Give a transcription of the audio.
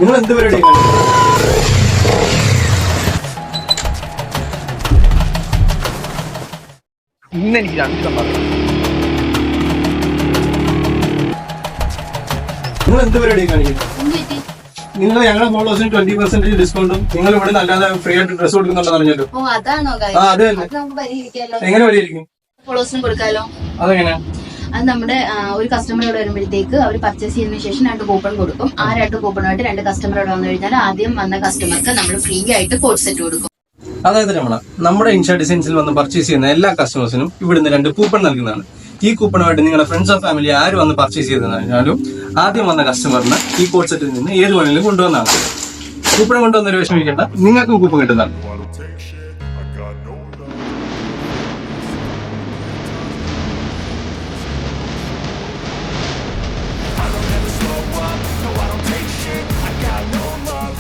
നിങ്ങൾ എന്ത് പരിപാടി ഇന്ന് എനിക്ക് 2 സമ്പാദിക്കണം. നിങ്ങൾ എന്ത് പരിപാടി കാണിക്കുന്നത്? നിങ്ങൾ ഞങ്ങളുടെ മോളോസിന് 20% ഡിസ്കൗണ്ടും നിങ്ങൾ ഇവിടെ അല്ലാതെ ഫ്രീ ആയിട്ട് ഡ്രസ് കൊടുക്കുന്നുണ്ടെന്ന് അറിഞ്ഞല്ലോ. ഓ അതാണോ ആ അത് തന്നെ. നമുക്ക് പരിഹരിക്കാലോ. എങ്ങനെ പരിഹരിക്കും? ഫോളോസിനും കൊടുക്കാലോ. അതെങ്ങനെ? അത് നമ്മുടെ ഒരു കസ്റ്റമർ ഇവിടെ വരുമ്പോഴത്തേക്ക് അവർ പർച്ചേസ് ചെയ്തതിനു ശേഷം 2 കൂപ്പൺ കൊടുക്കും. ആ 2 കൂപ്പണുമായിട്ട് 2 കസ്റ്റമർ ഇവിടെ വന്നു കഴിഞ്ഞാൽ ആദ്യം വന്ന കസ്റ്റമർക്ക് നമ്മൾ ഫ്രീ ആയിട്ട് കോഡ് സെറ്റ് കൊടുക്കും. അതായത് രമണ, നമ്മുടെ ഇൻഷാ ഡിസൈൻസിൽ വന്ന് പർച്ചേസ് ചെയ്യുന്ന എല്ലാ കസ്റ്റമേഴ്സിനും ഇവിടുന്ന് 2 കൂപ്പൺ നൽകുന്നതാണ്. ഈ കൂപ്പണുമായിട്ട് നിങ്ങളുടെ ഫ്രണ്ട്സ് ഓഫ് ഫാമിലി ആര് വന്ന് പർച്ചേസ് ചെയ്തെന്നാലും ആദ്യം വന്ന കസ്റ്റമറിന് ഈ കോഡ് സെറ്റിൽ നിന്ന് ഏത് വേണമെങ്കിലും കൊണ്ടുവന്നാണ്. കൂപ്പൺ കൊണ്ടുവന്നൊരു വിഷമിക്കേണ്ട, നിങ്ങൾക്കും കൂപ്പൺ കിട്ടുന്നതാണ്.